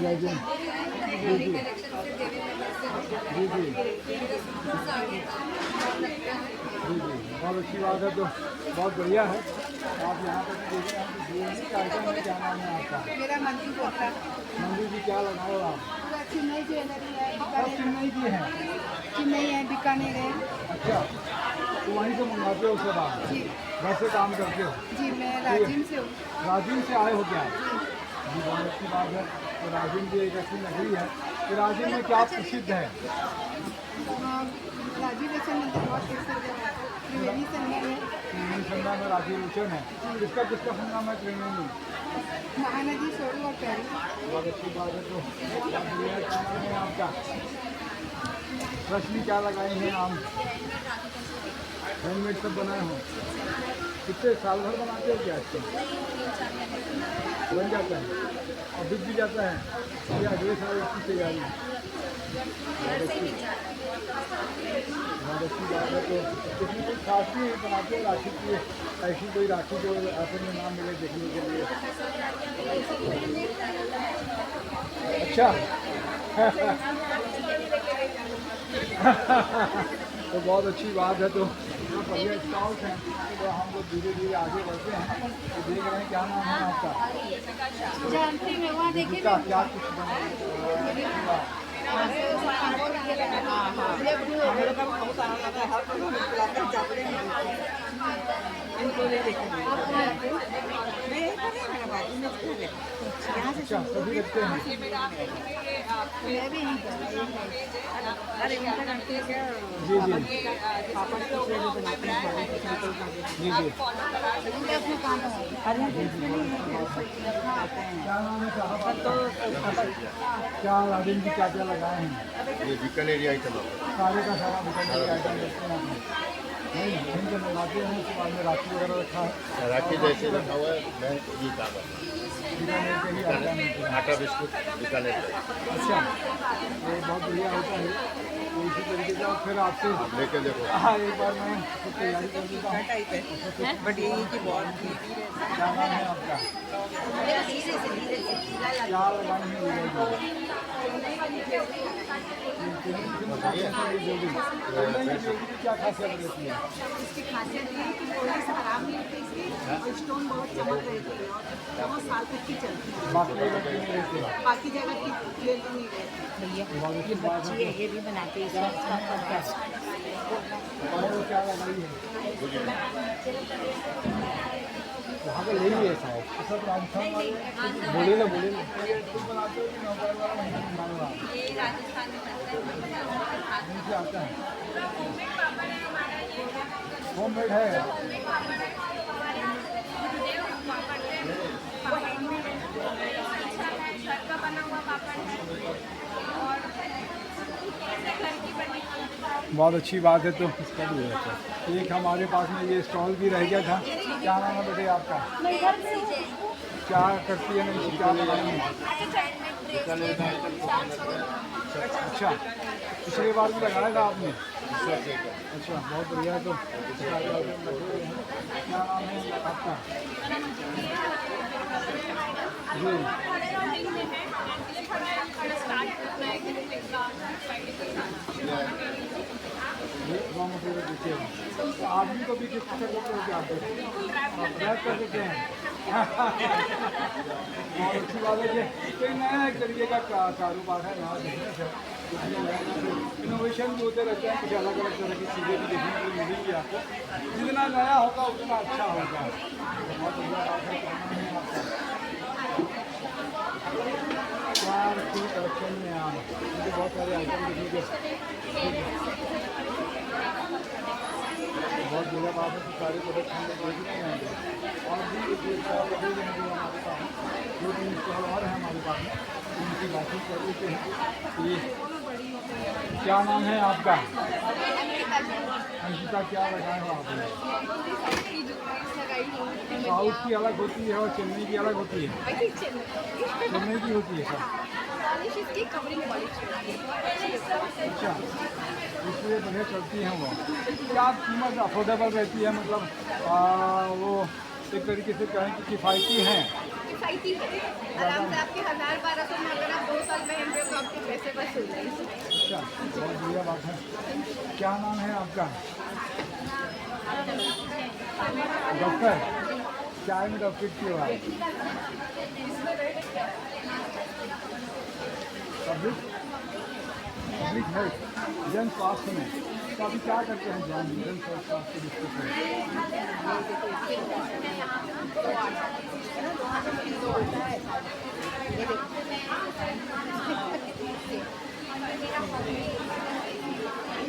लेजिम जी जी जी जी जी जी, बहुत अच्छी बात है। तो बहुत बढ़िया है। आप यहाँ पर भी देख रहे हैं कि जीएसटी का आइटम है। क्या नाम है आपका? मेरा मंदिर होता है। मंदिर जी, क्या लगाए हो आप? पूरा चेन्नई ज्वेलरी है, सब चेन्नई की हैं? चेन्नई है, बीकानेर है। अच्छा, तो वहीं से मंगवाते हो सब आप? जी घर से काम करते हो? जी, मैं राजिम से हूँ। राजिम से आए हो क्या? जी, बहुत अच्छी बात है। तो राजिम भी एक ऐसी नगरी है। तो राजिम में क्या प्रसिद्ध है? राजीव लोचन मंदिर बहुत प्रसिद्ध है। त्रिवेणी संगम है। त्रिवेणी संगम में राजीव लोचन है। किसका किसका संगम है त्रिवेणी? महानदी, सोरू और पैरी। बहुत अच्छी बात है। तो क्या नाम है आपका? रश्मि, क्या लगाए हैं आप? हैंडमेड सब बनाए हो? कितने साल भर बनाते हो क्या इसको? बन जाता है और बिक भी जाता है या अगले साल इसकी तैयारी? बहुत अच्छी बात है। तो इसमें कोई खास भी बनाते हो राखी की? ऐसी कोई राखी जो अपने नाम मिले देखने के लिए? अच्छा तो बहुत अच्छी बात है। तो जो बढ़िया स्टॉल्स हैं तो हम लोग धीरे धीरे आगे बढ़ते हैं। तो देख रहे हैं, क्या नाम है आपका? जानती मैं वहाँ देखिए क्या क्या कुछ बना? अच्छा, सभी रखते हैं? अरे उनका जानती है क्या? जी जी पापा बनाते हैं। जी जी। अपने काम है। क्या नाम है साहब? तो क्या राजेंद्र जी क्या क्या लगाए हैं? ये बीकानेरी आइटम है। सारे का सारा बीकानेर के आइटम देखते हैं आपने? नहीं, यहीं से मंगाते हैं। उसके बाद में राखी वगैरह रखा है? राखी जैसे रखा हुआ है, मैं ये काम है। बीकानेर के ही आइटम मिलते हैं। आटा बिस्कुट बीकानेर का। अच्छा, ये बहुत बढ़िया होता है। तो इसी तरीके से फिर आपसे लेके देखो। हाँ, एक बार मैं खुद तैयारी कर लेता हूँ। बट ये की बहुत क्या नाम है आपका? क्या लगाए हैं क्या खासियत रहती है? इसकी खासियत ये है कि कोई से खराब नहीं होती, इसकी स्टोन बहुत चमक रहती है और बहुत साल तक की चलती है। बाकी जगह क्यों नहीं रहते हैं? बाकी जगह की ज्वेलरी नहीं रहती। बहुत अच्छी बात है। ये भी बनाते हैं और वो क्या लगाई है? वहाँ पे ले लिए शायद सब राजस्थान वाले। बोले ना बोले ना, तुम बनाते हो कि नौकर वाला महीना बनाने वाला? ये राजस्थान में बनता है। नहीं से आता है। होम मेड है। घर का बना हुआ पापड़ है और घर की बनी बहुत अच्छी बात है। तो इसका भी रहता है। एक हमारे पास में ये स्टॉल भी रह गया था। क्या नाम है बेटे आपका? क्या करती है नहीं, क्या लगाई है? अच्छा, पिछली बार भी लगाया था आपने? अच्छा, बहुत बढ़िया है। तो क्या नाम है आपका? जी, रॉ मटेरियल देखिए। तो आप भी तो भी गिफ्ट कर देते हो क्या? आप रैप कर देते हैं? बहुत अच्छी बात है कि कोई नया एक तरीके का कारोबार है, नया बिजनेस है। इसमें नया इनोवेशन भी होते रहते हैं। कुछ अलग अलग तरह की चीज़ें भी देखने को मिलेंगी आपको। जितना नया होगा उतना अच्छा होगा। तो बहुत बढ़िया बात है। क्या रखी कलेक्शन में आप? मुझे बहुत सारे आइटम दिखेंगे। बहुत बढ़िया बात है। तो सारे प्रोडक्ट हम लोग देख रहे हैं। और भी एक स्टॉल लगेंगे हमारे पास, 2-3 स्टॉल और हैं हमारे पास में। उनकी बातचीत कर लेते हैं। ये क्या नाम है आपका? अंकिता, क्या लगाए हो आपने? साउथ की अलग होती है और चेन्नई की अलग होती है। चेन्नई की होती है सर। अच्छा, इसलिए बढ़िया चलती हैं वो। क्या कीमत अफोर्डेबल रहती है? मतलब वो एक तरीके से कहें कि किफ़ायती हैं। किफायती है। आराम से आपके 1000-1200 में अगर आप 2 बस हो गई। अच्छा, बहुत बढ़िया बात है। क्या नाम है आपका? डॉक्टर, चाय में डॉक्टर क्यों आए? पब्लिक हेल्थ, जन स्वास्थ्य में। तो अभी क्या करते हैं जन स्वास्थ्य डिस्ट्रिक्ट में?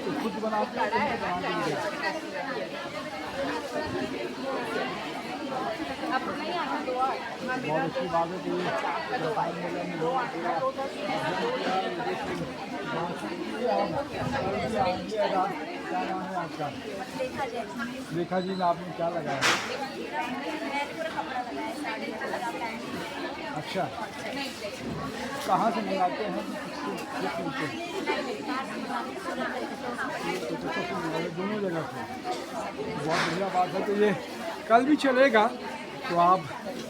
तो खुद बनाते हैं कि बना के देते हैं? बहुत अच्छी बात है कि व्यापार मेला में लोग पूरा क्या नाम है आपका? रेखा जी ने आपने क्या लगाया? अच्छा, कहाँ से मंगाते हैं? दोनों जगह से। बहुत बढ़िया बात है। तो ये कल भी चलेगा, तो आप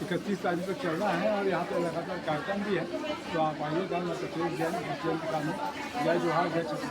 31 तारीख तक चलना है और यहाँ पे लगातार कार्यक्रम भी है, तो आप आइएगा। मैं तो जय जय जोहार, जय